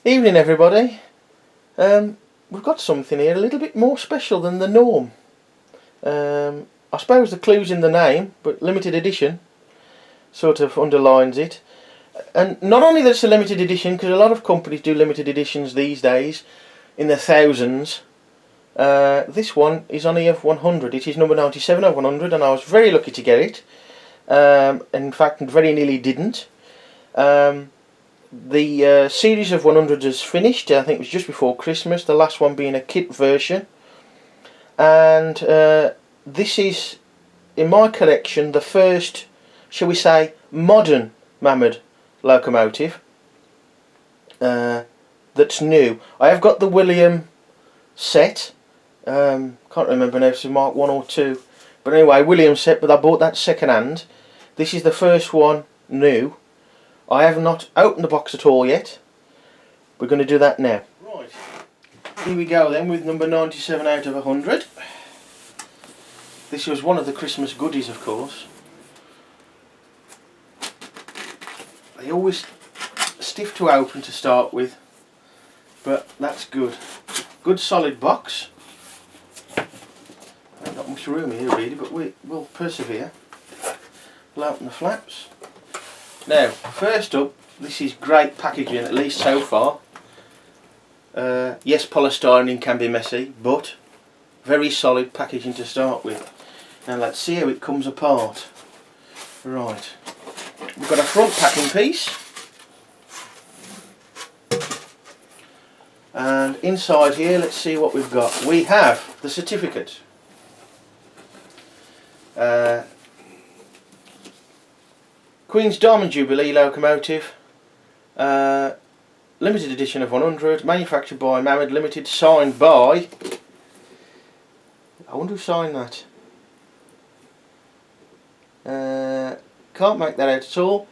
Evening everybody. We've got something here a little bit more special than the norm. I suppose the clue's in the name, but limited edition sort of underlines it. And not only that it's a limited edition, because a lot of companies do limited editions these days in the thousands. This one is only of 100. It is number 97 of 100, and I was very lucky to get it. In fact, very nearly didn't. The series of 100s is finished. I think it was just before Christmas, the last one being a kit version. And this is, in my collection, the first, shall we say, modern Mamod locomotive that's new. I have got the William set. Can't remember now if it's Mark 1 or 2. But anyway, William set, but I bought that second hand. This is the first one new. I have not opened the box at all yet. We're going to do that now. Right, here we go then with number 97 out of 100. This was one of the Christmas goodies, of course. They always stiff to open to start with, but that's good. Good solid box. Ain't got much room here really, but we'll persevere. We'll open the flaps. Now, first up, this is great packaging, at least so far. Yes, polystyrene can be messy, but very solid packaging to start with. Now let's see how it comes apart. Right, we've got a front packing piece, and inside here, let's see what we've got. We have the certificate. Queen's Diamond Jubilee Locomotive, limited edition of 100, manufactured by Mamod Limited, signed by, I wonder who signed that. Can't make that out at all.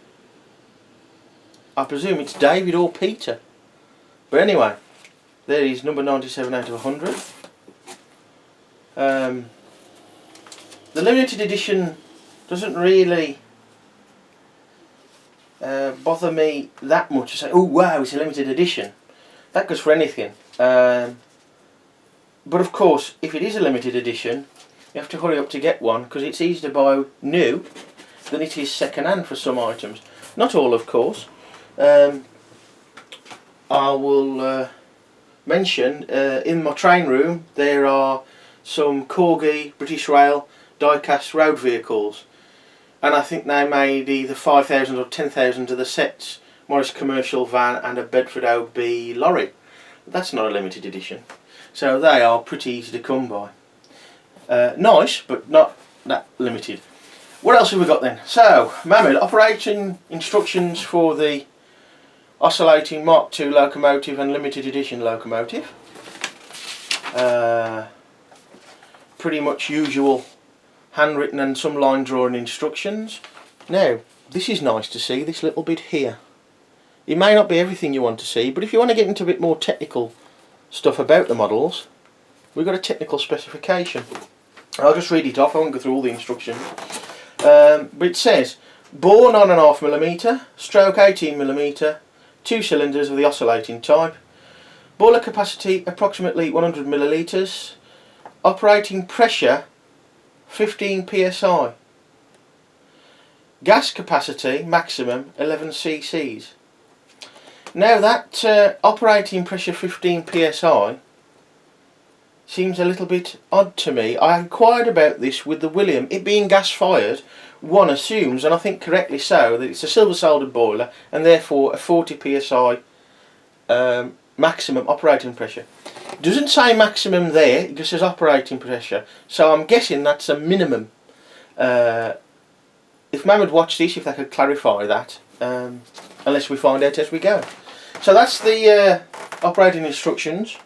I presume it's David or Peter. But anyway, there is number 97 out of 100. The limited edition doesn't really bother me that much to say, oh wow, it's a limited edition. That goes for anything. But of course, if it is a limited edition, you have to hurry up to get one, because it's easier to buy new than it is second hand for some items. Not all, of course. I will mention, in my train room there are some Corgi British Rail die-cast road vehicles. And I think they made either 5,000 or 10,000 of the sets, Morris commercial van and a Bedford OB lorry. That's not a limited edition, so they are pretty easy to come by. Nice, but not that limited. What else have we got then? So, Mamod, operating instructions for the oscillating Mark II locomotive and limited edition locomotive. Pretty much usual handwritten and some line drawing instructions. Now, this is nice to see, this little bit here. It may not be everything you want to see, but if you want to get into a bit more technical stuff about the models, we've got a technical specification. I'll just read it off, I won't go through all the instructions. But it says, bore 9.5mm, stroke 18mm, 2 cylinders of the oscillating type, boiler capacity approximately 100 millilitres, operating pressure 15 psi, gas capacity maximum 11 cc's. Now that operating pressure 15 psi seems a little bit odd to me. I inquired about this with the William. It being gas fired, one assumes, and I think correctly so, that it's a silver soldered boiler and therefore a 40 psi maximum operating pressure. It doesn't say maximum there, it just says operating pressure, so I'm guessing that's a minimum. If Mamod watched this, if they could clarify that, unless we find out as we go. So that's the operating instructions.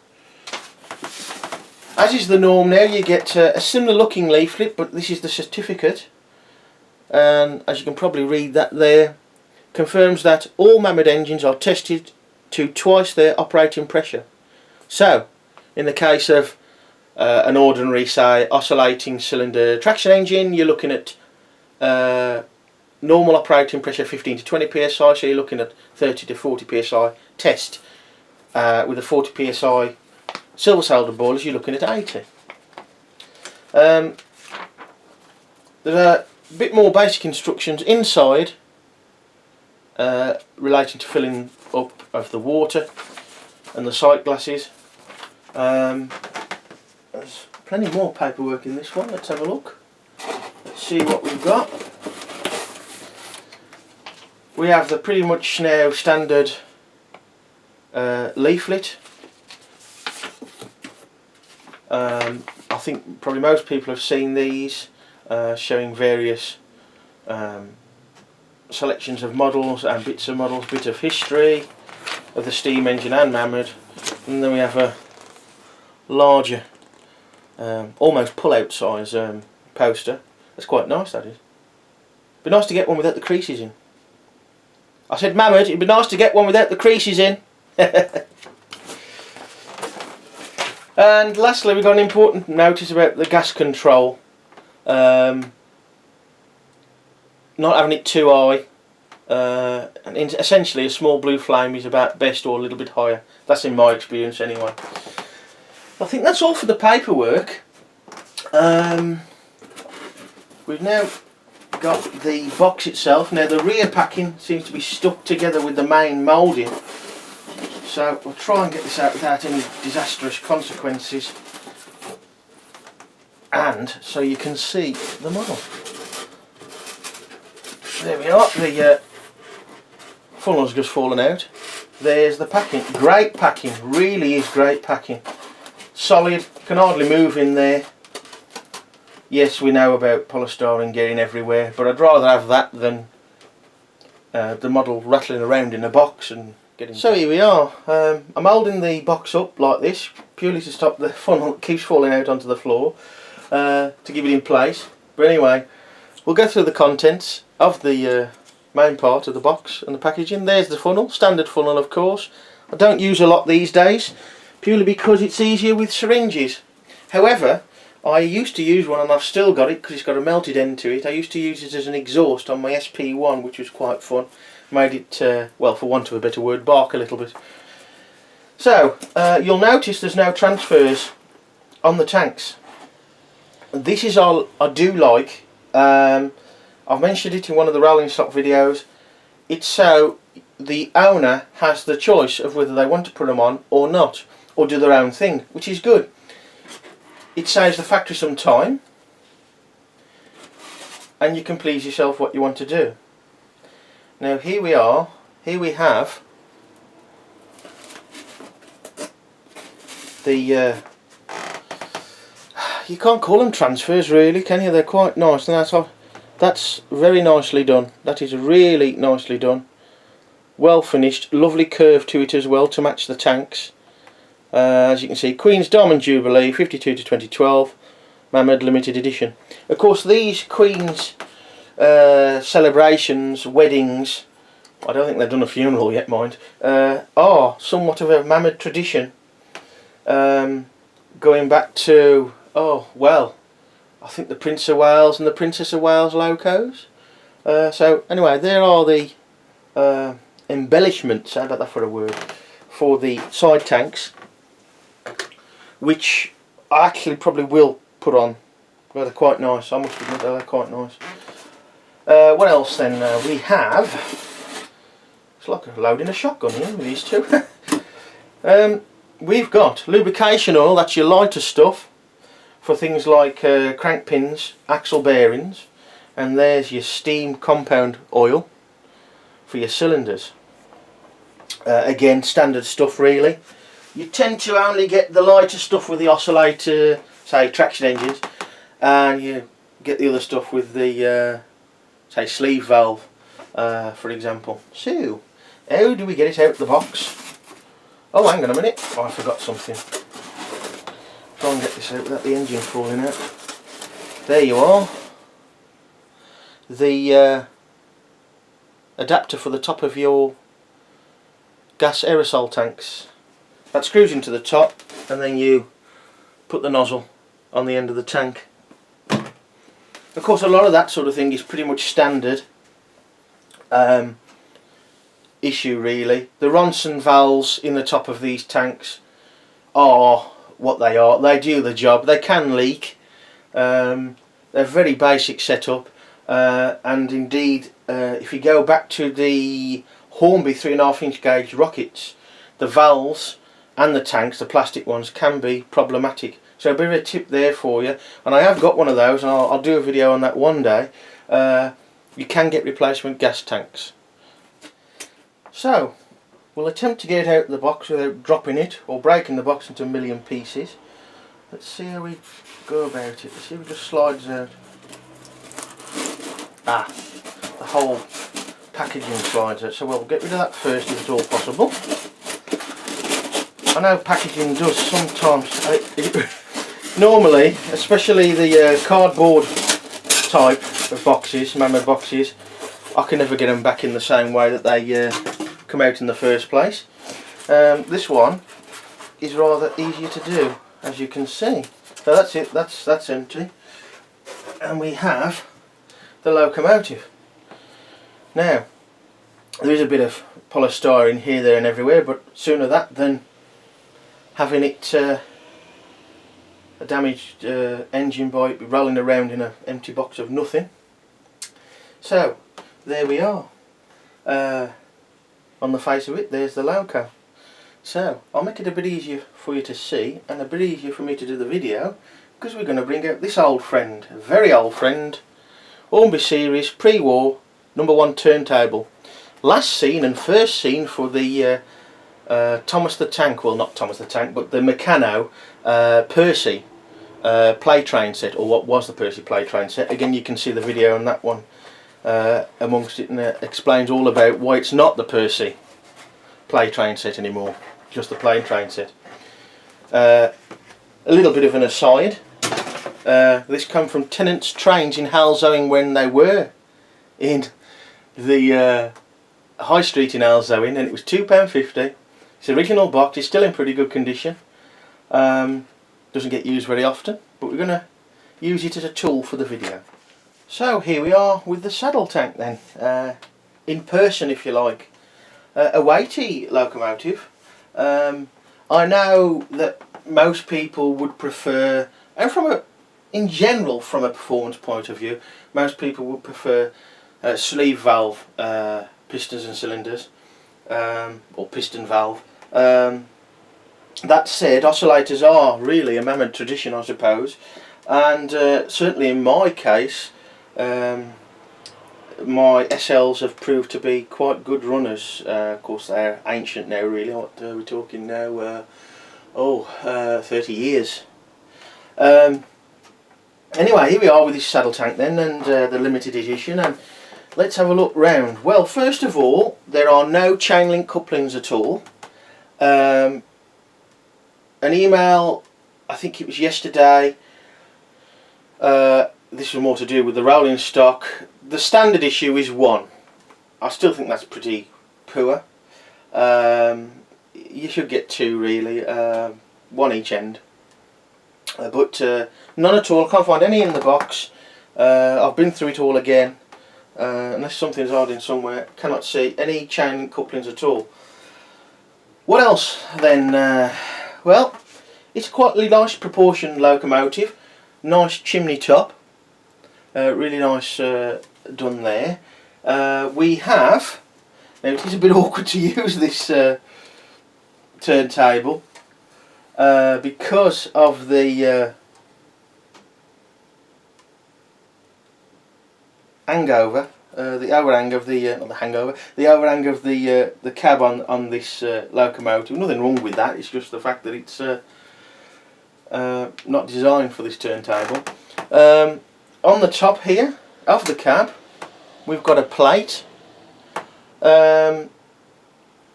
As is the norm now, you get a similar looking leaflet, but this is the certificate, and as you can probably read that there, confirms that all Mamod engines are tested to twice their operating pressure. So, in the case of an ordinary, say, oscillating cylinder traction engine, you're looking at normal operating pressure 15 to 20 psi, so you're looking at 30 to 40 psi test. with a 40 psi silver soldered boilers, you're looking at 80. There's a bit more basic instructions inside relating to filling up of the water and the sight glasses. There's plenty more paperwork in this one. Let's have a look. Let's see what we've got. We have the pretty much now standard leaflet. I think probably most people have seen these, showing various selections of models and bits of models, bit of history of the steam engine and Mamod, and then we have a larger, almost pull-out size poster. That's quite nice, that is. Be nice to get one without the creases in. I said Mamod, it'd be nice to get one without the creases in. And lastly, we've got an important notice about the gas control. Not having it too high, and essentially a small blue flame is about best, or a little bit higher. That's in my experience anyway. I think that's all for the paperwork. We've now got the box itself. Now the rear packing seems to be stuck together with the main moulding, so we'll try and get this out without any disastrous consequences, and so you can see the model. There we are, the funnel's just fallen out. There's the packing. Great packing, really is great packing. Solid, can hardly move in there. Yes, we know about polystyrene getting everywhere, but I'd rather have that than the model rattling around in a box and getting... So here we are. I'm holding the box up like this, purely to stop the funnel that keeps falling out onto the floor, to give it in place. But anyway, we'll go through the contents of the main part of the box and the packaging. There's the funnel, standard funnel of course. I don't use a lot these days, purely because it's easier with syringes. However, I used to use one, and I've still got it because it's got a melted end to it. I used to use it as an exhaust on my SP1, which was quite fun. Made it, well, for want of a better word, bark a little bit. So, you'll notice there's no transfers on the tanks. This is all I do like. I've mentioned it in one of the rolling stock videos. It's so the owner has the choice of whether they want to put them on or not, or do their own thing, which is good. It saves the factory some time, and you can please yourself what you want to do. Now here we are, here we have the, you can't call them transfers really, can you? They're quite nice, and that's very nicely done. That is really nicely done. Well finished, lovely curve to it as well to match the tanks. As you can see, Queen's Diamond Jubilee 52 to 2012 Mamod limited edition. Of course these Queen's celebrations, weddings, I don't think they've done a funeral yet mind, are somewhat of a Mamod tradition, going back to, oh well, I think the Prince of Wales and the Princess of Wales locos. So anyway, there are the embellishments, how about that for a word, for the side tanks, which I actually probably will put on. Well, they're quite nice, I must admit they're quite nice. What else then? We have, it's like loading a shotgun here with these two. We've got lubrication oil, that's your lighter stuff for things like crank pins, axle bearings, and there's your steam compound oil for your cylinders. Again, standard stuff really. You tend to only get the lighter stuff with the oscillator, say traction engines, and you get the other stuff with the say sleeve valve, for example. So, how do we get it out of the box? Oh, hang on a minute, oh, I forgot something. Try and get this out without the engine falling out. There you are. The adapter for the top of your gas aerosol tanks. That screws into the top, and then you put the nozzle on the end of the tank. Of course, a lot of that sort of thing is pretty much standard. issue really. The Ronson valves in the top of these tanks are what they are. They do the job. They can leak. They're very basic setup, and indeed if you go back to the Hornby 3.5-inch gauge rockets, the valves and the tanks, the plastic ones, can be problematic. So a bit of a tip there for you, and I have got one of those, and I'll do a video on that one day. You can get replacement gas tanks. So we'll attempt to get it out of the box without dropping it or breaking the box into a million pieces. Let's see how we go about it. Let's see if it just slides out. Ah, the whole packaging slides out, so we'll get rid of that first if at all possible. I know packaging does sometimes, normally, especially the cardboard type of boxes, Mamod boxes, I can never get them back in the same way that they come out in the first place. This one is rather easier to do, as you can see. So that's it, that's empty. And we have the locomotive. Now, there is a bit of polystyrene here, there and everywhere, but sooner that than having it a damaged engine by it rolling around in an empty box of nothing. So there we are. On the face of it, there's the loco. So I'll make it a bit easier for you to see and a bit easier for me to do the video, because we're going to bring out this old friend, a very old friend, Hornby series pre-war #1 turntable. Last seen and first seen for the Thomas the Tank, well not Thomas the Tank, but the Meccano Percy play train set, or what was the Percy play train set. Again, you can see the video on that one amongst it, and it explains all about why it's not the Percy play train set anymore, just the plane train set. A little bit of an aside, this come from Tennant's Trains in Halsowing when they were in the High Street in Halsowing, and it was £2.50. It's original box, it's still in pretty good condition. Doesn't get used very often, but we're going to use it as a tool for the video. So here we are with the saddle tank then, in person if you like. A weighty locomotive. I know that most people would prefer, and in general from a performance point of view, most people would prefer sleeve valve pistons and cylinders, or piston valve. That said, oscillators are really a Mamod tradition, I suppose, and certainly in my case, my SLs have proved to be quite good runners. Of course they're ancient now really, what we're talking now, 30 years. Anyway, here we are with this saddle tank then, and the limited edition, and let's have a look round. Well, first of all, there are no chain link couplings at all. An email, I think it was yesterday, this was more to do with the rolling stock. The standard issue is 1. I still think that's pretty poor. You should get 2 really, 1 each end. But none at all. I can't find any in the box. I've been through it all again. Unless something's hiding somewhere, cannot see any chain link couplings at all. What else then? Well, it's quite a nice proportioned locomotive. Nice chimney top. Really nice done there. We have, now it is a bit awkward to use this turntable because of the hangover, the overhang of the not the hangover, the overhang of the cab on this locomotive. Nothing wrong with that. It's just the fact that it's not designed for this turntable. On the top here of the cab, we've got a plate. Again,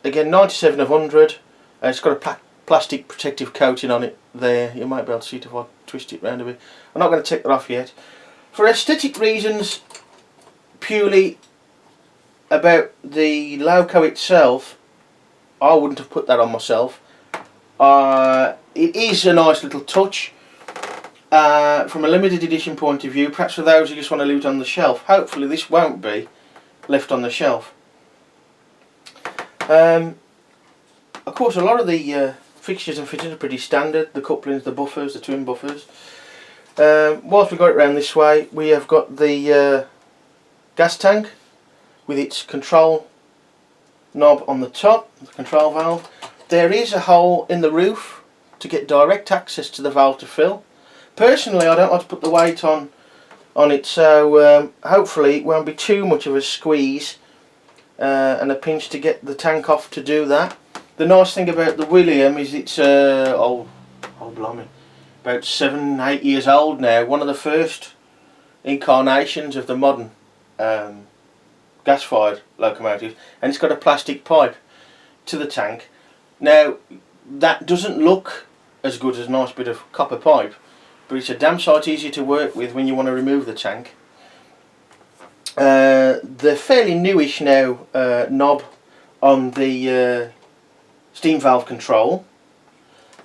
97 of 100. It's got a plastic protective coating on it there. You might be able to see it if I twist it round a bit. I'm not going to take that off yet. For aesthetic reasons, purely about the loco itself, I wouldn't have put that on myself. It is a nice little touch. From a limited edition point of view, perhaps for those who just want to leave it on the shelf. Hopefully this won't be left on the shelf. Of course, a lot of the fixtures and fittings are pretty standard. The couplings, the buffers, the twin buffers. Whilst we got it round this way, we have got the gas tank with its control knob on the top, the control valve. There is a hole in the roof to get direct access to the valve to fill. Personally, I don't like to put the weight on it, so hopefully it won't be too much of a squeeze and a pinch to get the tank off to do that. The nice thing about the William is it's oh blimey, about 7-8 years old now. One of the first incarnations of the modern gas-fired locomotive, and it's got a plastic pipe to the tank. Now that doesn't look as good as a nice bit of copper pipe, but it's a damn sight easier to work with when you want to remove the tank. The fairly newish now knob on the steam valve control.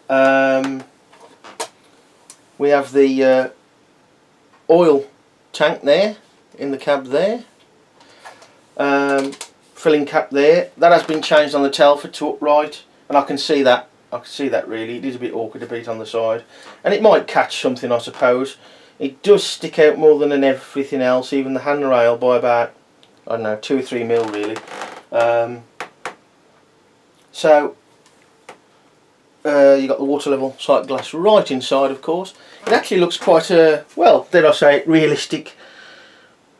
We have the oil tank there in the cab there. Filling cap there. That has been changed on the Telford to upright, and I can see that. I can see that really. It is a bit awkward to beat on the side, and it might catch something, I suppose. It does stick out more than everything else, even the handrail, by about, I don't know, 2 or 3 mil really. So you got the water level sight glass right inside, of course. It actually looks quite well, dare I say, realistic.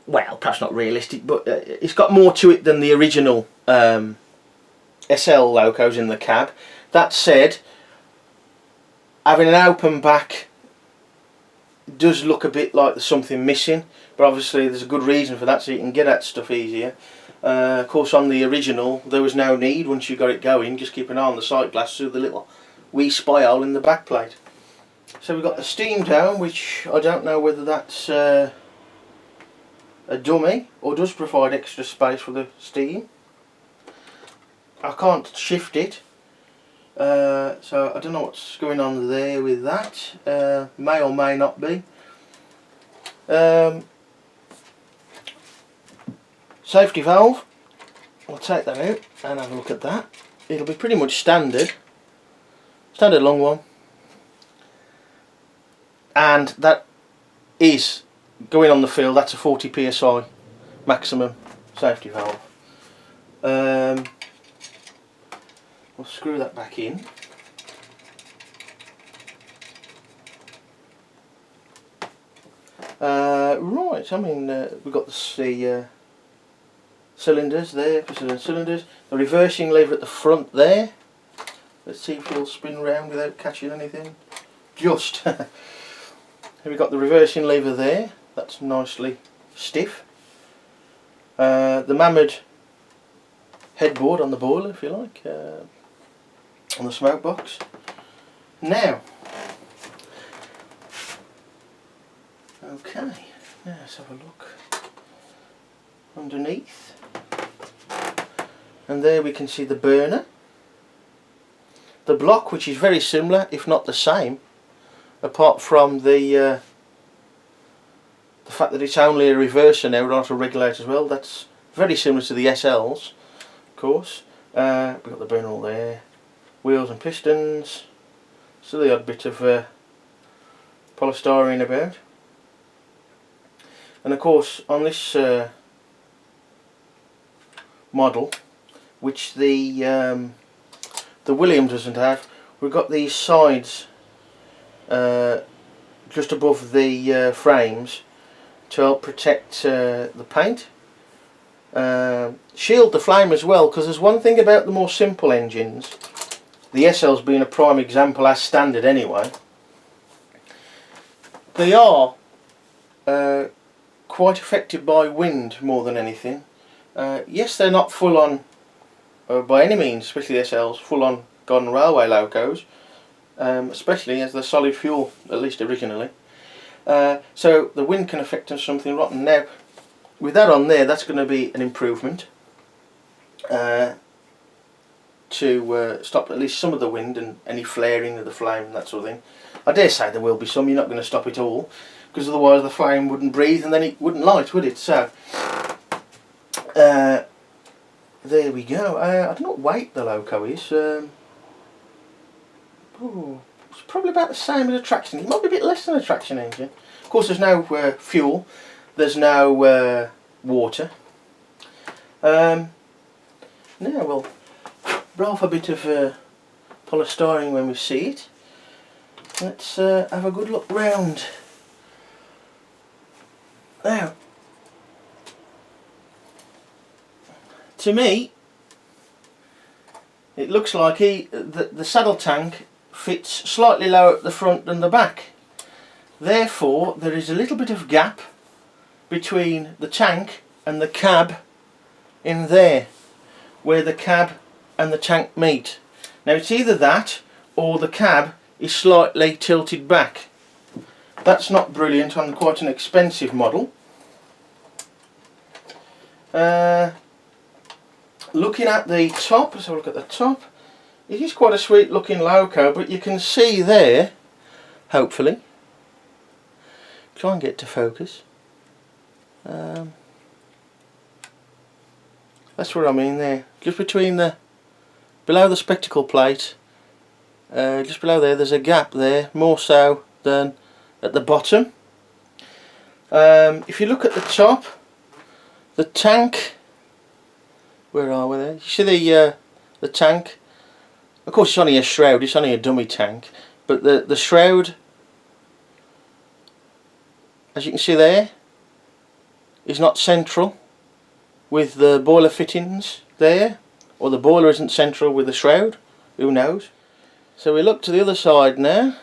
Well, perhaps not realistic, but it's got more to it than the original SL locos in the cab. That said, having an open back does look a bit like there's something missing, but obviously there's a good reason for that, so you can get at stuff easier. Of course, on the original there was no need. Once you got it going, just keep an eye on the sight glass through the little wee spy hole in the back plate. So we've got the steam dome, which I don't know whether that's a dummy or does provide extra space for the steam. I can't shift it, so I don't know what's going on there with that. May or may not be. Safety valve, I'll take that out and have a look at that. It'll be pretty much standard long one, and that is going on the field. That's a 40 psi maximum safety valve. We'll screw that back in. Right, I mean we've got the cylinders there, for cylinders. The reversing lever at the front there. Let's see if it'll spin round without catching anything. Just. Here we've got the reversing lever there. That's nicely stiff. The Mamod headboard on the boiler, if you like, on the smoke box. Now, okay, now let's have a look underneath, and there we can see the burner, the block, which is very similar, if not the same, apart from the fact that it's only a reverser now, not a regulator as well. That's very similar to the SLs, of course. We've got the burner all there, wheels and pistons, still the odd bit of polystyrene about, and of course on this model, which the Williams doesn't have, we've got these sides just above the frames to help protect the paint, shield the flame as well, because there's one thing about the more simple engines, the SLs being a prime example as standard anyway, they are quite affected by wind more than anything. Yes, they're not full on by any means, especially the SLs, full on garden railway locos, especially as they're solid fuel, at least originally. So the wind can affect them something rotten. Now, with that on there, that's going to be an improvement to stop at least some of the wind and any flaring of the flame and that sort of thing. I dare say there will be some. You're not going to stop it all, because otherwise the flame wouldn't breathe and then it wouldn't light, would it? So there we go. I don't know what weight the Loco is. It's probably about the same as a traction. It might be a bit less than a traction engine. Of course, there's no fuel. There's no water. Now we'll blow off a bit of polystyrene when we see it. Let's have a good look round. Now, to me, it looks like the saddle tank fits slightly lower at the front than the back. Therefore, there is a little bit of gap between the tank and the cab in there, where the cab and the tank meet. Now it's either that or the cab is slightly tilted back. That's not brilliant on quite an expensive model. Looking at the top, let's have a look at the top. It is quite a sweet looking Loco, but you can see there, hopefully, try and get to focus. That's what I mean there, just between below the spectacle plate, just below there's a gap there, more so than at the bottom. If you look at the top, the tank, where are we there? You see the tank? Of course it's only a shroud, it's only a dummy tank, but the shroud, as you can see there, is not central with the boiler fittings there, or the boiler isn't central with the shroud, who knows. So we look to the other side now.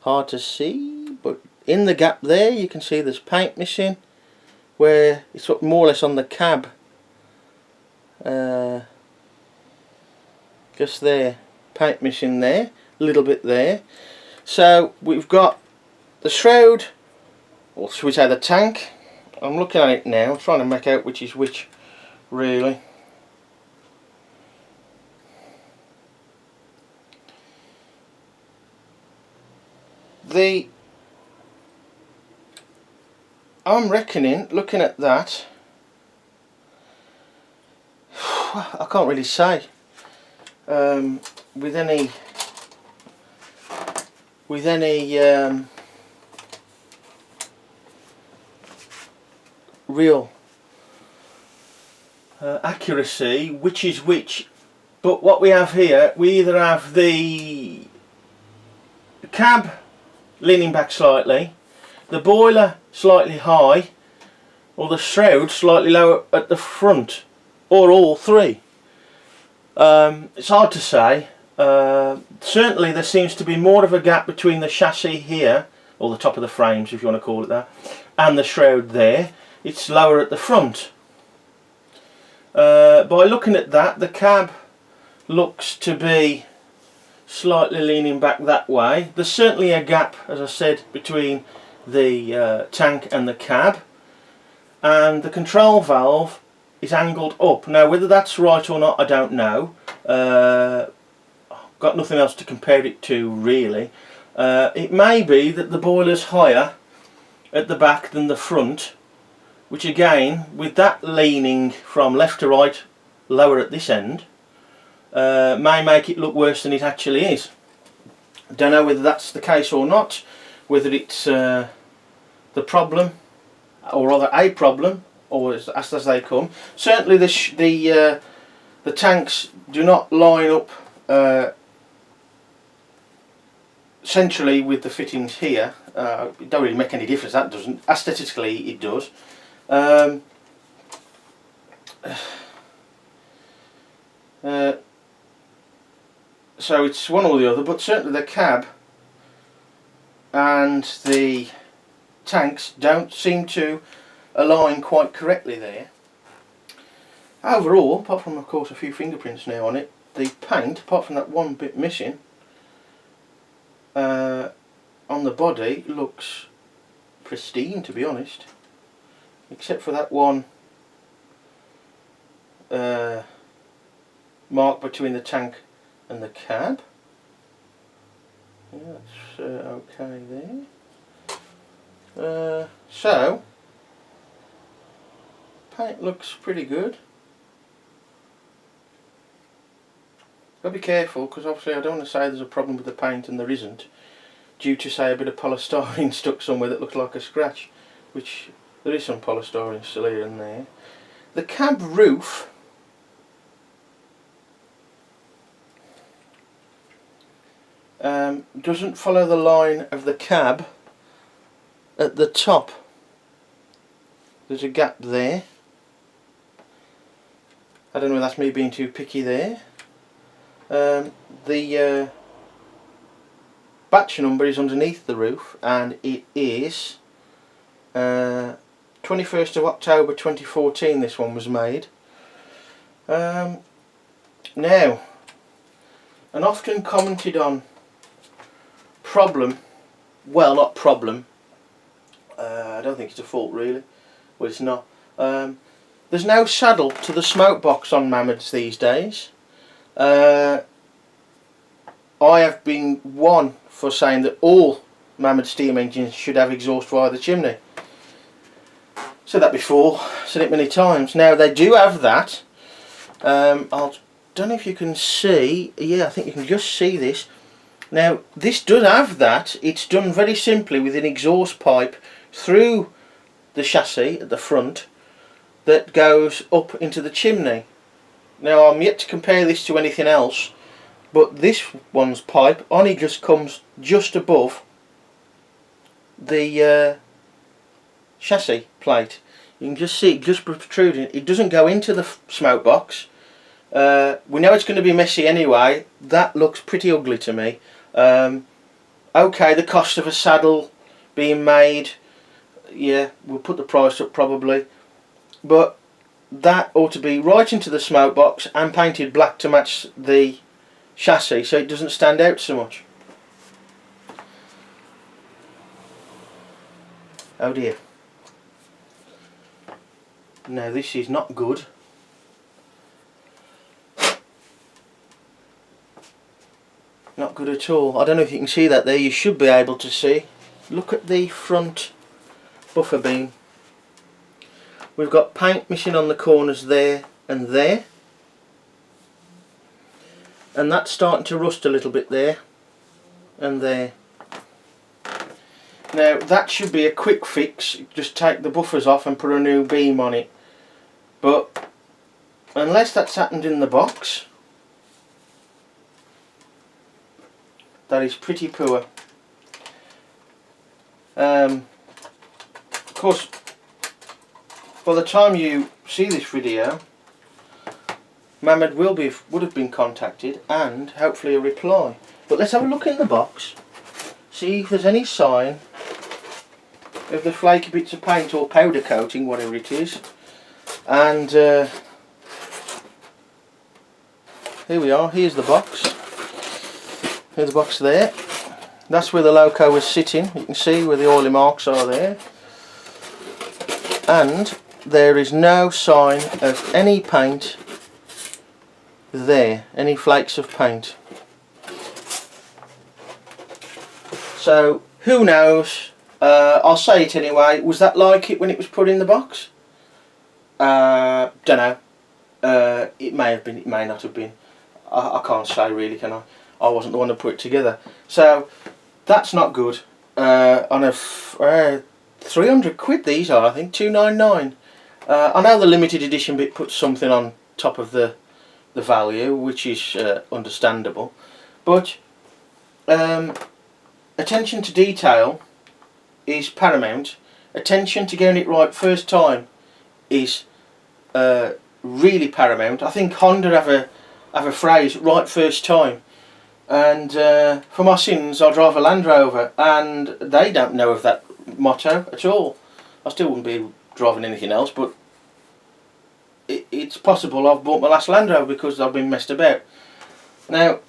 Hard to see, but in the gap there you can see there's paint missing, where it's more or less on the cab, just there, paint missing there, a little bit there. So we've got the shroud, or should we say the tank. I'm looking at it now, trying to make out which is which really. I'm reckoning, looking at that, I can't really say with any real accuracy which is which, but what we have here, we either have the cab leaning back slightly, the boiler slightly high, or the shroud slightly lower at the front, or all three. It's hard to say. Certainly there seems to be more of a gap between the chassis here, or the top of the frames if you want to call it that, and the shroud there. It's lower at the front. By looking at that, the cab looks to be slightly leaning back that way. There's certainly a gap, as I said, between the tank and the cab, and the control valve is angled up. Now whether that's right or not I don't know. Got nothing else to compare it to really. It may be that the boiler's higher at the back than the front, which again, with that leaning from left to right lower at this end, may make it look worse than it actually is. Don't know whether that's the case or not, whether it's the problem, or rather a problem, or as they come. Certainly the tanks do not line up centrally with the fittings here. It don't really make any difference, that doesn't. Aesthetically it does. So it's one or the other, but certainly the cab and the tanks don't seem to align quite correctly there. Overall, apart from of course a few fingerprints now on it, the paint, apart from that one bit missing on the body, looks pristine, to be honest, except for that one mark between the tank and the cab. Yeah, that's okay there. So paint looks pretty good. Got to be careful, because obviously I don't want to say there's a problem with the paint and there isn't, due to say a bit of polystyrene stuck somewhere that looks like a scratch, which there is some polystyrene still here and there. The cab roof doesn't follow the line of the cab at the top. There's a gap there. I don't know if that's me being too picky there. The batch number is underneath the roof, and it is 21st of October 2014 this one was made. Now, an often commented on problem, well, not problem, I don't think it's a fault really, well it's not, there's no saddle to the smoke box on Mamods these days. I have been one for saying that all Mamod steam engines should have exhaust via the chimney. Said that before, said it many times. Now they do have that. I don't know if you can see, yeah, I think you can just see this. Now this does have that. It's done very simply with an exhaust pipe through the chassis at the front that goes up into the chimney. Now I'm yet to compare this to anything else, but this one's pipe only just comes just above the chassis plate. You can just see it just protruding. It doesn't go into the smoke box. We know it's going to be messy anyway. That looks pretty ugly to me. Okay, the cost of a saddle being made, yeah, we'll put the price up probably, but that ought to be right into the smoke box and painted black to match the chassis so it doesn't stand out so much. Oh dear. Now this is not good. Not good at all. I don't know if you can see that there. You should be able to see. Look at the front buffer beam. We've got paint missing on the corners there and there. And that's starting to rust a little bit there and there. Now that should be a quick fix. Just take the buffers off and put a new beam on it. But unless that's happened in the box, that is pretty poor. Of course, by the time you see this video, Mamod would have been contacted and hopefully a reply. But let's have a look in the box, see if there's any sign of the flaky bits of paint or powder coating, whatever it is. And here we are. Here's the box. Here's the box there. That's where the loco was sitting. You can see where the oily marks are there. And there is no sign of any paint there, any flakes of paint. So who knows? I'll say it anyway. Was that like it when it was put in the box? Don't know. It may have been, it may not have been. I can't say really, can I? I wasn't the one to put it together. So that's not good. On a 300 quid these are, I think, 299. I know the limited edition bit puts something on top of the value, which is understandable, but attention to detail is paramount. Attention to getting it right first time is really paramount. I think Honda have a phrase, right first time, and for my sins I drive a Land Rover and they don't know of that motto at all. I still wouldn't be driving anything else, but it's possible I've bought my last Land Rover because I've been messed about. Now,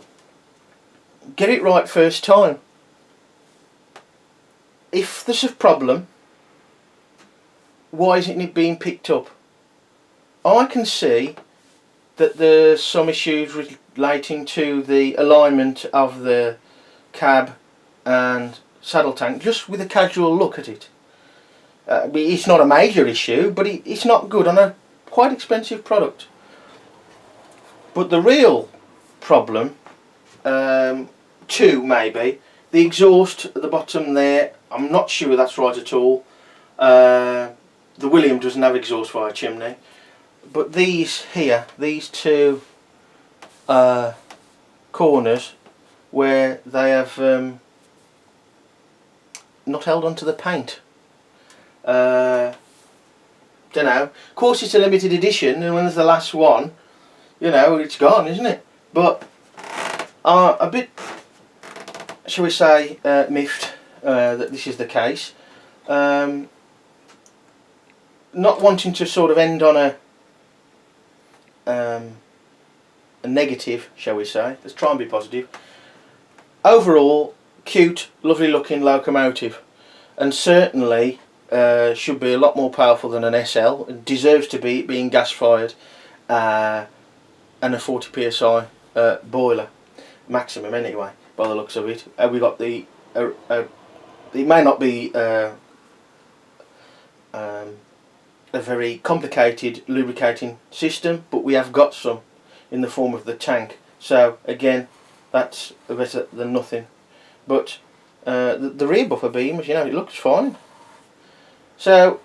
get it right first time. If there's a problem, why isn't it being picked up? I can see that there's some issues relating to the alignment of the cab and saddle tank, just with a casual look at it. It's not a major issue, but it's not good on a quite expensive product. But the real problem, two maybe, the exhaust at the bottom there, I'm not sure that's right at all. The William doesn't have exhaust via chimney, but these here, these two corners where they have not held onto the paint. Don't know. Of course, it's a limited edition, and when there's the last one, you know, it's gone, isn't it? But a bit, shall we say, miffed that this is the case. Not wanting to sort of end on a negative, shall we say. Let's try and be positive. Overall, cute, lovely looking locomotive, and certainly should be a lot more powerful than an SL. It deserves to be, being gas fired, and a 40 psi boiler, maximum anyway, by the looks of it. We got the it may not be a very complicated lubricating system, but we have got some in the form of the tank. So again, that's better than nothing. But the rear buffer beams, you know, it looks fine. So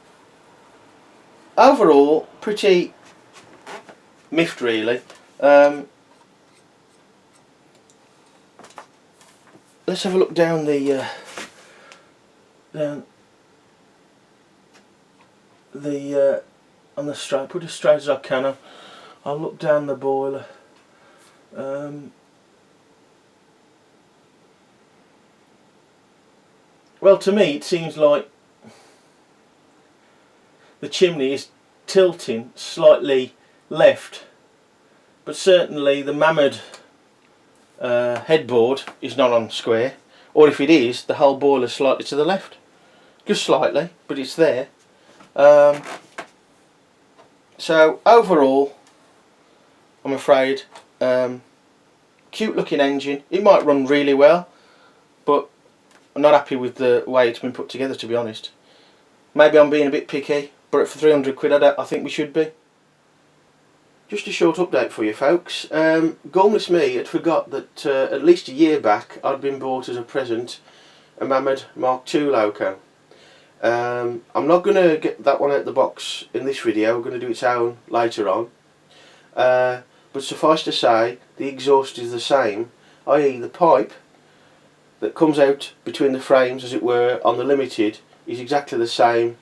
overall, pretty miffed really. Let's have a look down the on the straight. Put as straight as I can. I'll look down the boiler. Well, to me it seems like the chimney is tilting slightly left, but certainly the Mamod headboard is not on square, or if it is, the whole boiler is slightly to the left, just slightly, but it's there. So overall, I'm afraid, cute looking engine. It might run really well, but I'm not happy with the way it's been put together, to be honest. Maybe I'm being a bit picky, but for 300 quid I think we should be. Just a short update for you folks. Gormless me had forgot that at least a year back I'd been bought as a present a Mamod Mark II loco. I'm not going to get that one out of the box in this video. I'm going to do its own later on. But suffice to say, the exhaust is the same, i.e. the pipe that comes out between the frames, as it were, on the Limited is exactly the same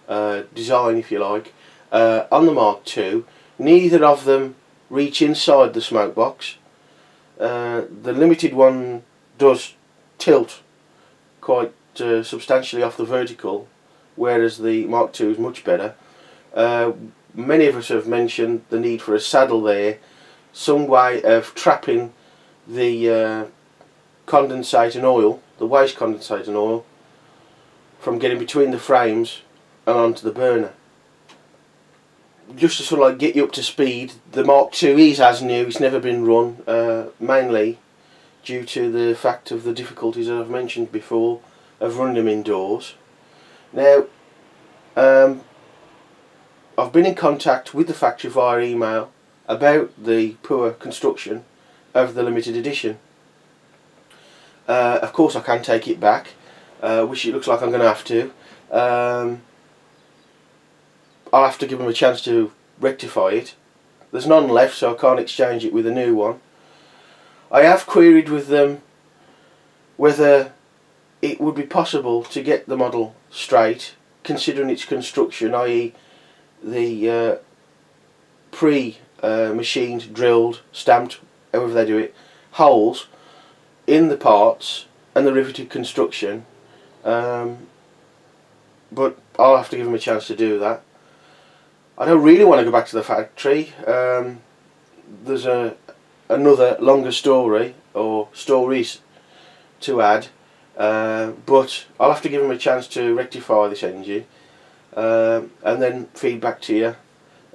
design, if you like. On the Mark II, neither of them reach inside the smoke box. The Limited one does tilt quite substantially off the vertical, whereas the Mark II is much better. Many of us have mentioned the need for a saddle there, some way of trapping the condensate and oil, the waste condensate and oil, from getting between the frames and onto the burner. Just to sort of like get you up to speed, the Mark II is as new, it's never been run, mainly due to the fact of the difficulties that I've mentioned before of running them indoors. Now, I've been in contact with the factory via email about the poor construction of the limited edition. Of course I can take it back, which it looks like I'm going to have to. I'll have to give them a chance to rectify it. There's none left, so I can't exchange it with a new one. I have queried with them whether it would be possible to get the model straight, considering its construction, i.e. the pre-machined, drilled, stamped, however they do it, holes in the parts and the riveted construction, but I'll have to give them a chance to do that. I don't really want to go back to the factory. There's another longer story, or stories, to add, but I'll have to give them a chance to rectify this engine, and then feed back to you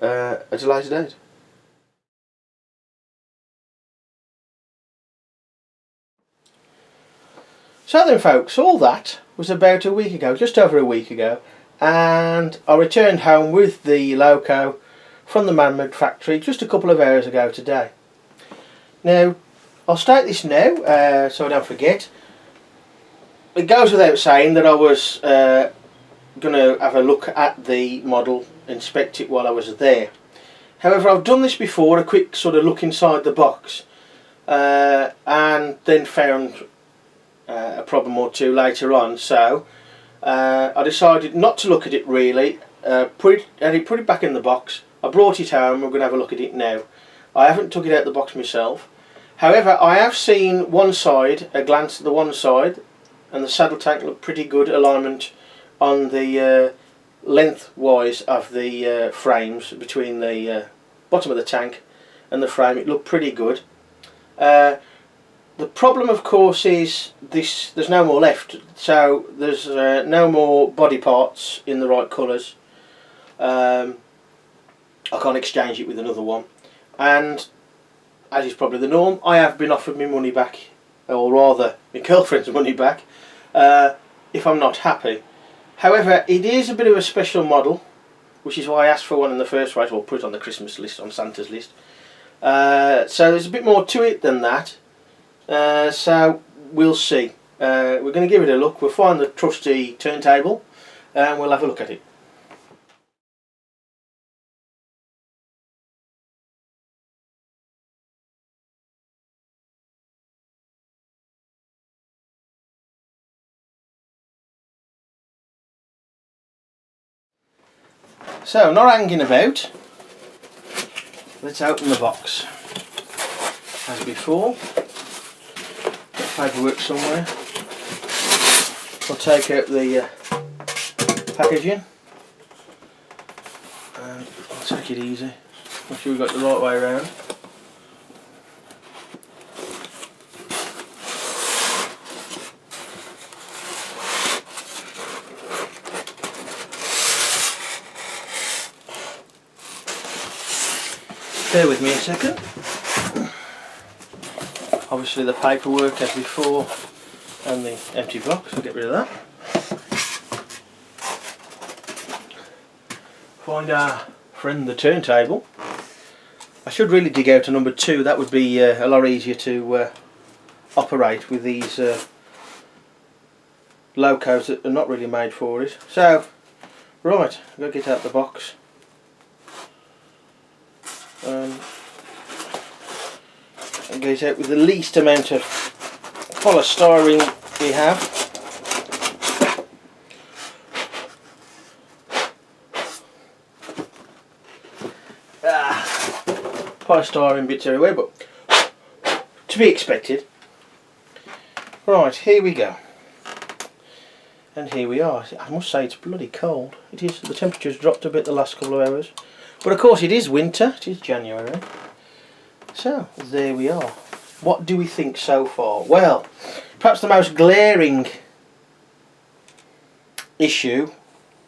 at a later date. So then folks, all that was about a week ago, just over a week ago, and I returned home with the Loco from the Mamod factory just a couple of hours ago today. Now, I'll state this now so I don't forget. It goes without saying that I was going to have a look at the model, inspect it while I was there. However, I've done this before, a quick sort of look inside the box, and then found a problem or two later on, so I decided not to look at it really, put it back in the box. I brought it home, we're going to have a look at it now. I haven't took it out of the box myself. However, I have seen one side, a glance at the one side, and the saddle tank looked pretty good alignment on the lengthwise of the frames between the bottom of the tank and the frame. It looked pretty good. The problem, of course, is there's no more left, so there's no more body parts in the right colours. I can't exchange it with another one, and as is probably the norm, I have been offered my money back, or rather my girlfriend's money back, if I'm not happy. However, it is a bit of a special model, which is why I asked for one in the first place, or put it on the Christmas list, on Santa's list. So there's a bit more to it than that, so we'll see. We're going to give it a look. We'll find the trusty turntable and we'll have a look at it. So, not hanging about, let's open the box. As before, got paperwork somewhere. I'll take out the packaging, and I'll take it easy, make sure we've got the right way around. Bear with me a second. Obviously the paperwork as before and the empty box, I'll get rid of that. Find our friend the turntable. I should really dig out a number 2, that would be a lot easier to operate with these Locos that are not really made for it. So, right, I've got to get out the box. And get it out with the least amount of polystyrene we have. Polystyrene bits everywhere, but to be expected. Right, here we go. And here we are. I must say it's bloody cold. It is. The temperature's dropped a bit the last couple of hours. But of course it is winter, it is January. So, there we are. What do we think so far? Well, perhaps the most glaring issue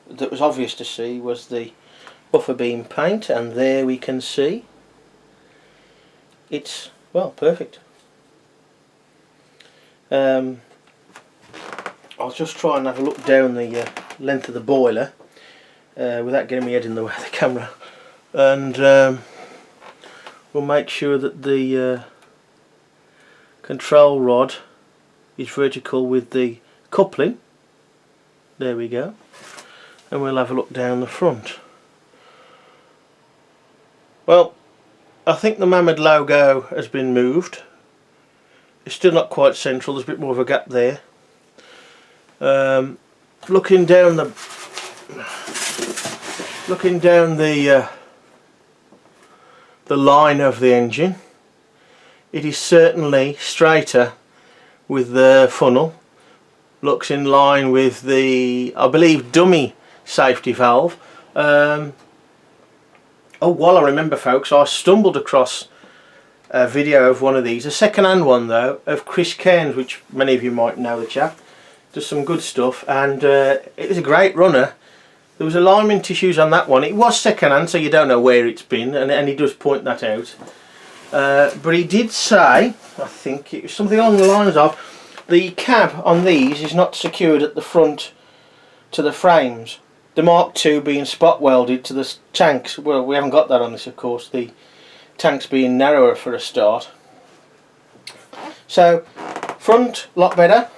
that was obvious to see was the buffer beam paint, and there we can see it's, well, perfect. I'll just try and have a look down the length of the boiler without getting my head in the way of the camera. And we'll make sure that the control rod is vertical with the coupling. There we go. And we'll have a look down the front. Well, I think the Mamod logo has been moved. It's still not quite central, there's a bit more of a gap there. Looking down the line of the engine, it is certainly straighter with the funnel. Looks in line with the, I believe, dummy safety valve. Oh, while I remember, folks, I stumbled across a video of one of these, a second-hand one though, of Chris Cairns, which many of you might know the chap. Does some good stuff, and it was a great runner. There was alignment issues on that one. It was second-hand, so you don't know where it's been, and he does point that out. But he did say, I think it was something along the lines of, the cab on these is not secured at the front to the frames. the Mark II being spot welded to the tanks. Well, we haven't got that on this, of course. The tanks being narrower for a start. So front a lot better.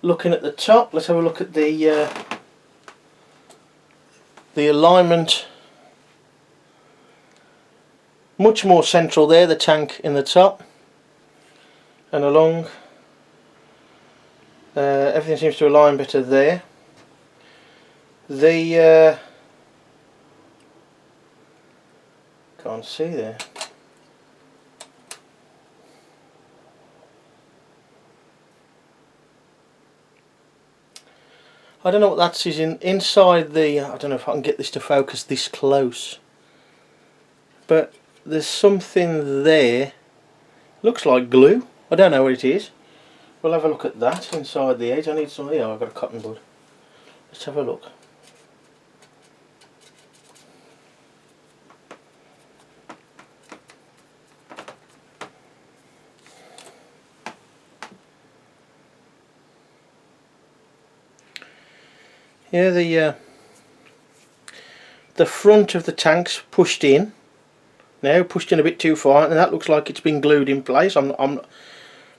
Looking at the top, let's have a look at the alignment. Much more central there, the tank in the top and along. Everything seems to align better there. The can't see there. I don't know what that is inside the. I don't know if I can get this to focus this close, but there's something there. Looks like glue. I don't know what it is. We'll have a look at that inside the edge. I need some. Yeah, I've got a cotton bud. Let's have a look. Yeah, the front of the tank's pushed in. Now pushed in a bit too far, and that looks like it's been glued in place.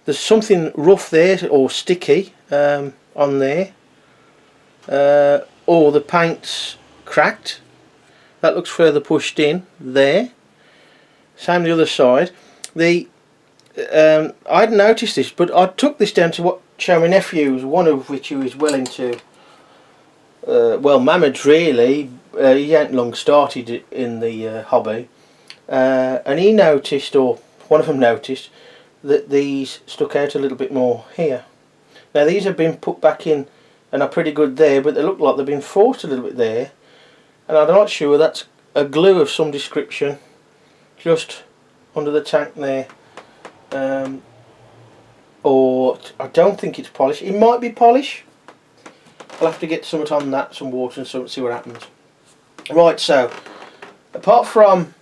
There's something rough there or sticky on there, or the paint's cracked. That looks further pushed in there. Same the other side. I hadn't noticed this, but I took this down to show my nephews, one of which who is well into well, Mamod really. He ain't long started in the hobby, and he noticed, or one of them noticed, that these stuck out a little bit more here. Now these have been put back in and are pretty good there, but they look like they've been forced a little bit there, and I'm not sure that's a glue of some description just under the tank there, or I don't think it's polish. It might be polish. I'll have to get something on that, some water and something, see what happens. Right, so apart from,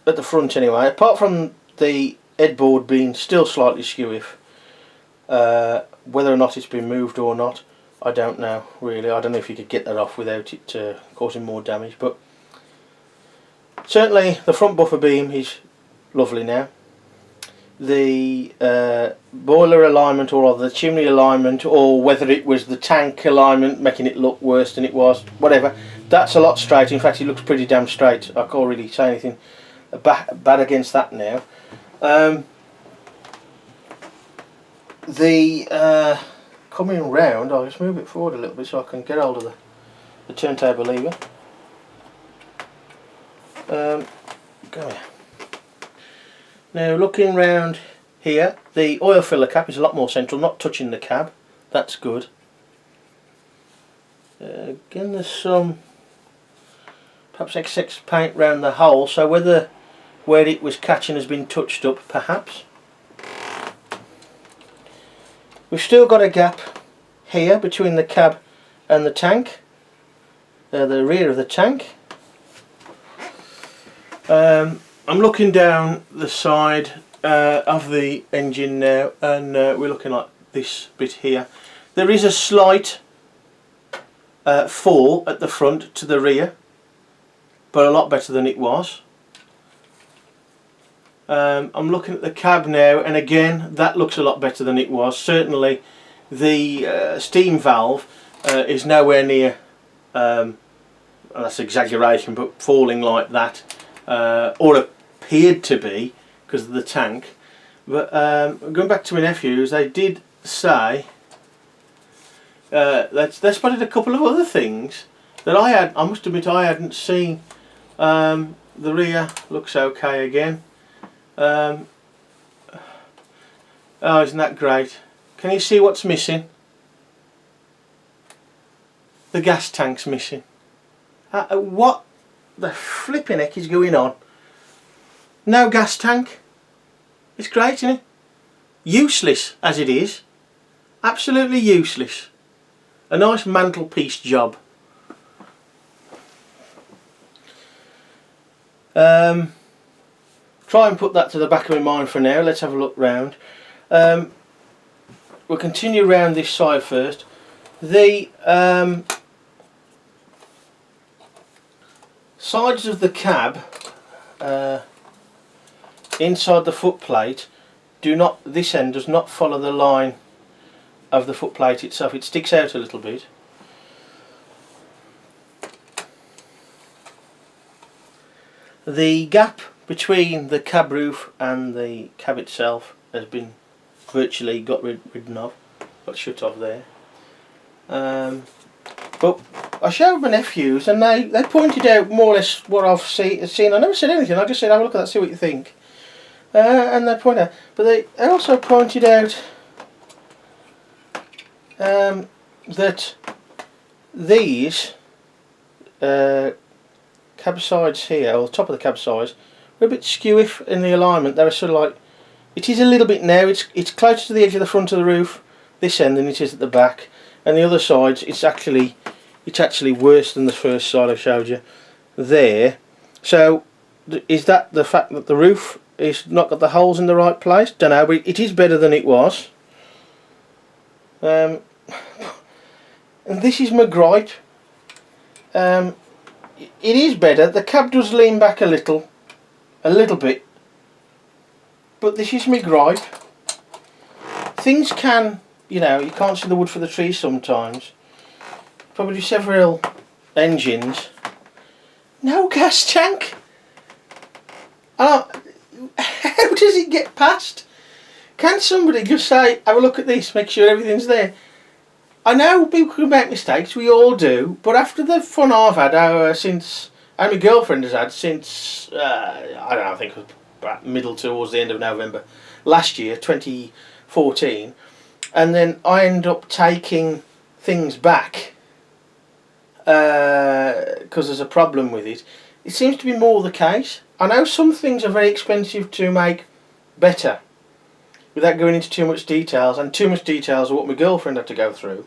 at the front anyway, apart from the headboard being still slightly skewy, whether or not it's been moved or not, I don't know really. I don't know if you could get that off without it causing more damage, but certainly the front buffer beam is lovely now. The boiler alignment, or the chimney alignment, or whether it was the tank alignment making it look worse than it was, whatever, that's a lot straighter. In fact, it looks pretty damn straight. I can't really say anything bad against that now. Coming round, I'll just move it forward a little bit so I can get hold of the turntable lever. Go here. Now looking round here, the oil filler cap is a lot more central, not touching the cab. That's good. Again, there's some perhaps excess paint round the hole, so where it was catching has been touched up perhaps. We've still got a gap here between the cab and the tank, the rear of the tank. I'm looking down the side of the engine now, and we're looking like this bit here. There is a slight fall at the front to the rear, but a lot better than it was. I'm looking at the cab now, and again that looks a lot better than it was. Certainly the steam valve is nowhere near, and that's exaggeration, but falling like that, or appeared to be because of the tank. But going back to my nephews, they did say they spotted a couple of other things that I must admit I hadn't seen. The rear looks okay again. Oh, isn't that great? Can you see what's missing? The gas tank's missing. What the flipping heck is going on? No gas tank. It's great, isn't it? Useless as it is. Absolutely useless. A nice mantelpiece job. Try and put that to the back of my mind for now. Let's have a look round. we'll continue round this side first. The sides of the cab, inside the footplate, this end does not follow the line of the footplate itself. It sticks out a little bit. The gap between the cab roof and the cab itself has been virtually ridden of, got shut off there. But I showed my nephews and they pointed out more or less what I've seen. I never said anything, I just said have a look at that, see what you think. And they pointed out, but they also pointed out that these cab sides here, or top of the cab sides, were a bit skewy in the alignment. They were sort of like, it is a little bit now, it's closer to the edge of the front of the roof, this end, than it is at the back. And the other sides, it's actually worse than the first side I showed you there. So is that the fact that the roof is not got the holes in the right place? Don't know, but it is better than it was. And this is my gripe. It is better. The cab does lean back a little bit, but this is my gripe. Things can, you know, you can't see the wood for the trees sometimes. Probably several engines. No gas tank. How does it get past? Can somebody just say, have a look at this, make sure everything's there? I know people can make mistakes, we all do, but after the fun I've had since, and my girlfriend has had since, I don't know, I think it was about middle towards the end of November last year, 2014, and then I end up taking things back because there's a problem with it. It seems to be more the case. I know some things are very expensive to make better, without going into too much details, and too much details of what my girlfriend had to go through.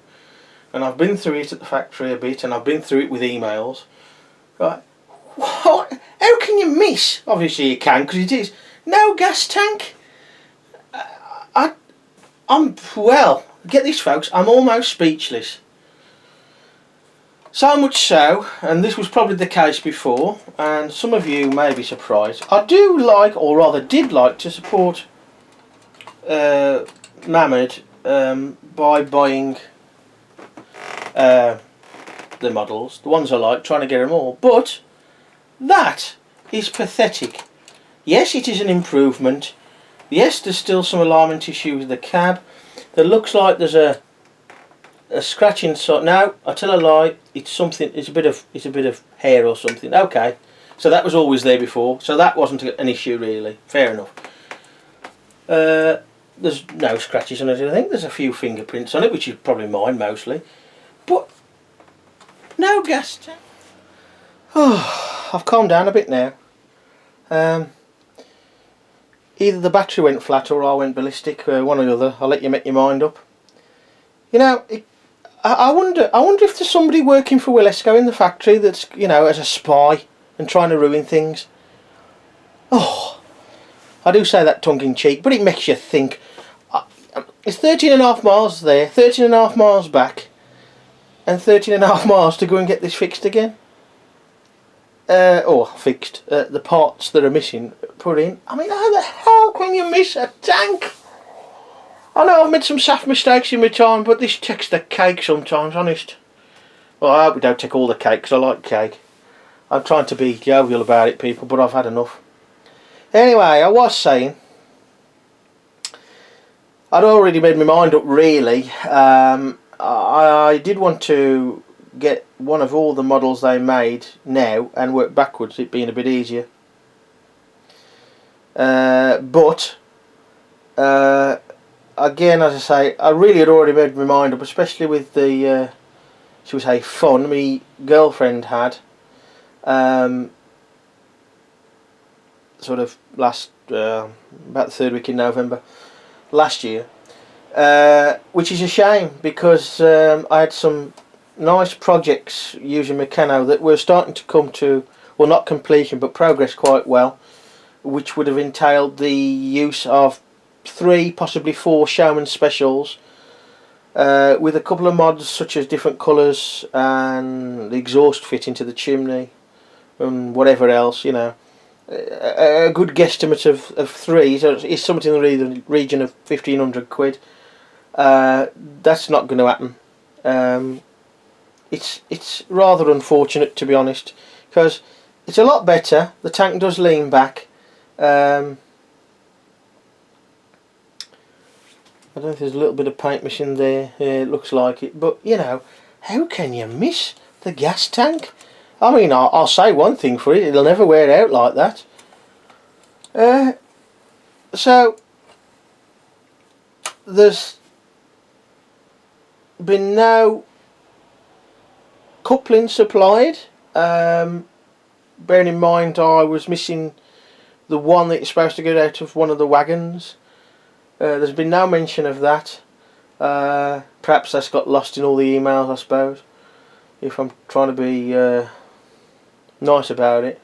And I've been through it at the factory a bit, and I've been through it with emails. Right? What? How can you miss? Obviously you can, because it is. No gas tank? Well, get this folks, I'm almost speechless. So much so, and this was probably the case before, and some of you may be surprised, I do like, or rather did like, to support Mamod by buying the models, the ones I like, trying to get them all, but that is pathetic. Yes, it is an improvement. Yes, there's still some alignment issue with the cab. There looks like there's a scratching. So now I tell a lie. It's something. It's a bit of hair or something. Okay, so that was always there before. So that wasn't an issue really. Fair enough. There's no scratches on it. I think there's a few fingerprints on it, which is probably mine mostly. But no gas tank. Oh, I've calmed down a bit now. Either the battery went flat or I went ballistic, one or the other. I'll let you make your mind up. You know, I wonder if there's somebody working for Willesco in the factory that's, you know, as a spy and trying to ruin things. Oh, I do say that tongue in cheek, but it makes you think. It's 13.5 miles there, 13.5 miles back, and 13.5 miles to go and get this fixed again. Fixed. The parts that are missing put in. I mean, how the hell can you miss a tank? I know I've made some soft mistakes in my time, but this takes the cake sometimes, honest. Well, I hope we don't take all the cake, because I like cake. I'm trying to be jovial about it, people, but I've had enough. Anyway, I was saying, I'd already made my mind up, really. I did want to get one of all the models they made now and work backwards, it being a bit easier. But again, as I say, I really had already made my mind up, especially with the shall we say fun my girlfriend had sort of last about the third week in November last year, which is a shame, because I had some nice projects using Meccano that were starting to come to, well, not completion, but progress quite well, which would have entailed the use of 3, possibly 4 Showman specials with a couple of mods such as different colours and the exhaust fit into the chimney and whatever else, you know. A good guesstimate of 3 is something in the region of 1,500 quid. That's not going to happen. It's rather unfortunate, to be honest, because it's a lot better. The tank does lean back. I don't know if there's a little bit of paint missing there. Yeah, it looks like it. But, you know, how can you miss the gas tank? I mean, I'll say one thing for it. It'll never wear out like that. So, there's been no coupling supplied. Bearing in mind I was missing the one that's supposed to get out of one of the wagons. There's been no mention of that. Perhaps that's got lost in all the emails, I suppose, if I'm trying to be nice about it.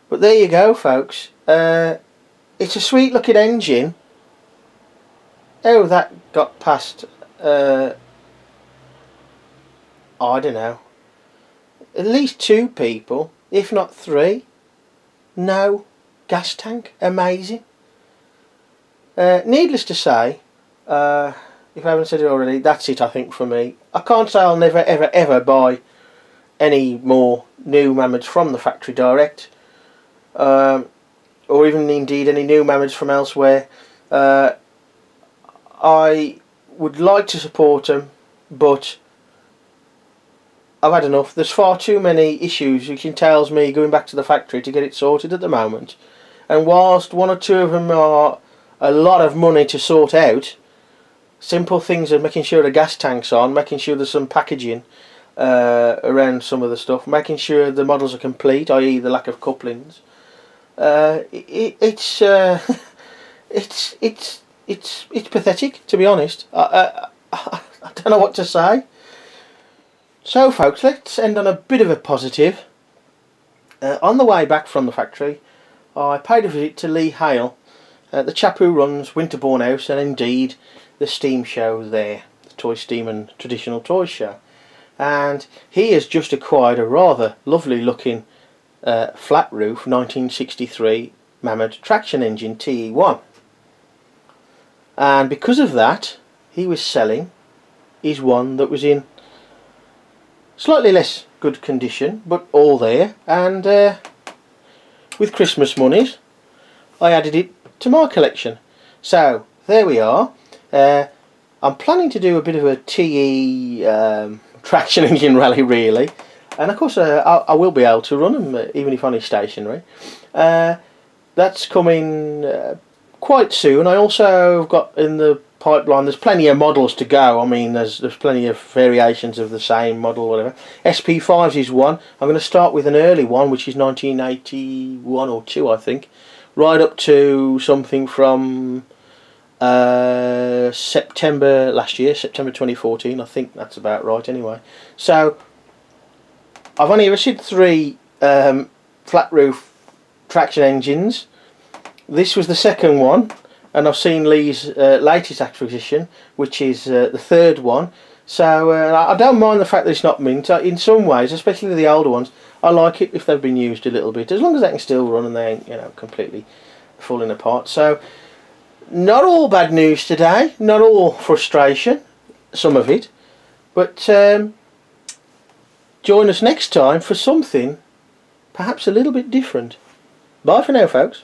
But there you go, folks. It's a sweet looking engine. How that got past, I don't know, at least 2 people, if not 3. No gas tank. Amazing. Needless to say, if I haven't said it already, that's it, I think, for me. I can't say I'll never ever ever buy any more new Mamods from the factory direct, or even indeed any new Mamods from elsewhere. I would like to support them, but I've had enough. There's far too many issues, which entails me going back to the factory to get it sorted at the moment. And whilst 1 or 2 of them are a lot of money to sort out, simple things are making sure the gas tank's on, making sure there's some packaging around some of the stuff, making sure the models are complete, i.e. the lack of couplings. It's pathetic, to be honest. I don't know what to say. So folks, let's end on a bit of a positive. On the way back from the factory, I paid a visit to Lee Hale, the chap who runs Winterbourne House and indeed the steam show there, the Toy Steam and Traditional Toy Show. And he has just acquired a rather lovely looking flat roof 1963 Mamod traction engine TE1. And because of that, he was selling his one that was in slightly less good condition, but all there. And with Christmas monies, I added it to my collection. So there we are. I'm planning to do a bit of a TE traction engine rally, really, and of course I will be able to run them even if only stationary. That's coming quite soon. I also got in the pipeline, there's plenty of models to go. I mean, there's plenty of variations of the same model, whatever. SP5s is one. I'm going to start with an early one, which is 1981 or 2, I think, right up to something from September last year, September 2014. I think that's about right anyway. So I've only ever seen 3 flat roof traction engines. This was the second one, and I've seen Lee's latest acquisition, which is the 3rd one. So I don't mind the fact that it's not mint. In some ways, especially the older ones, I like it if they've been used a little bit, as long as they can still run and they ain't, you know, completely falling apart. So not all bad news today, not all frustration, some of it, but join us next time for something perhaps a little bit different. Bye for now, folks.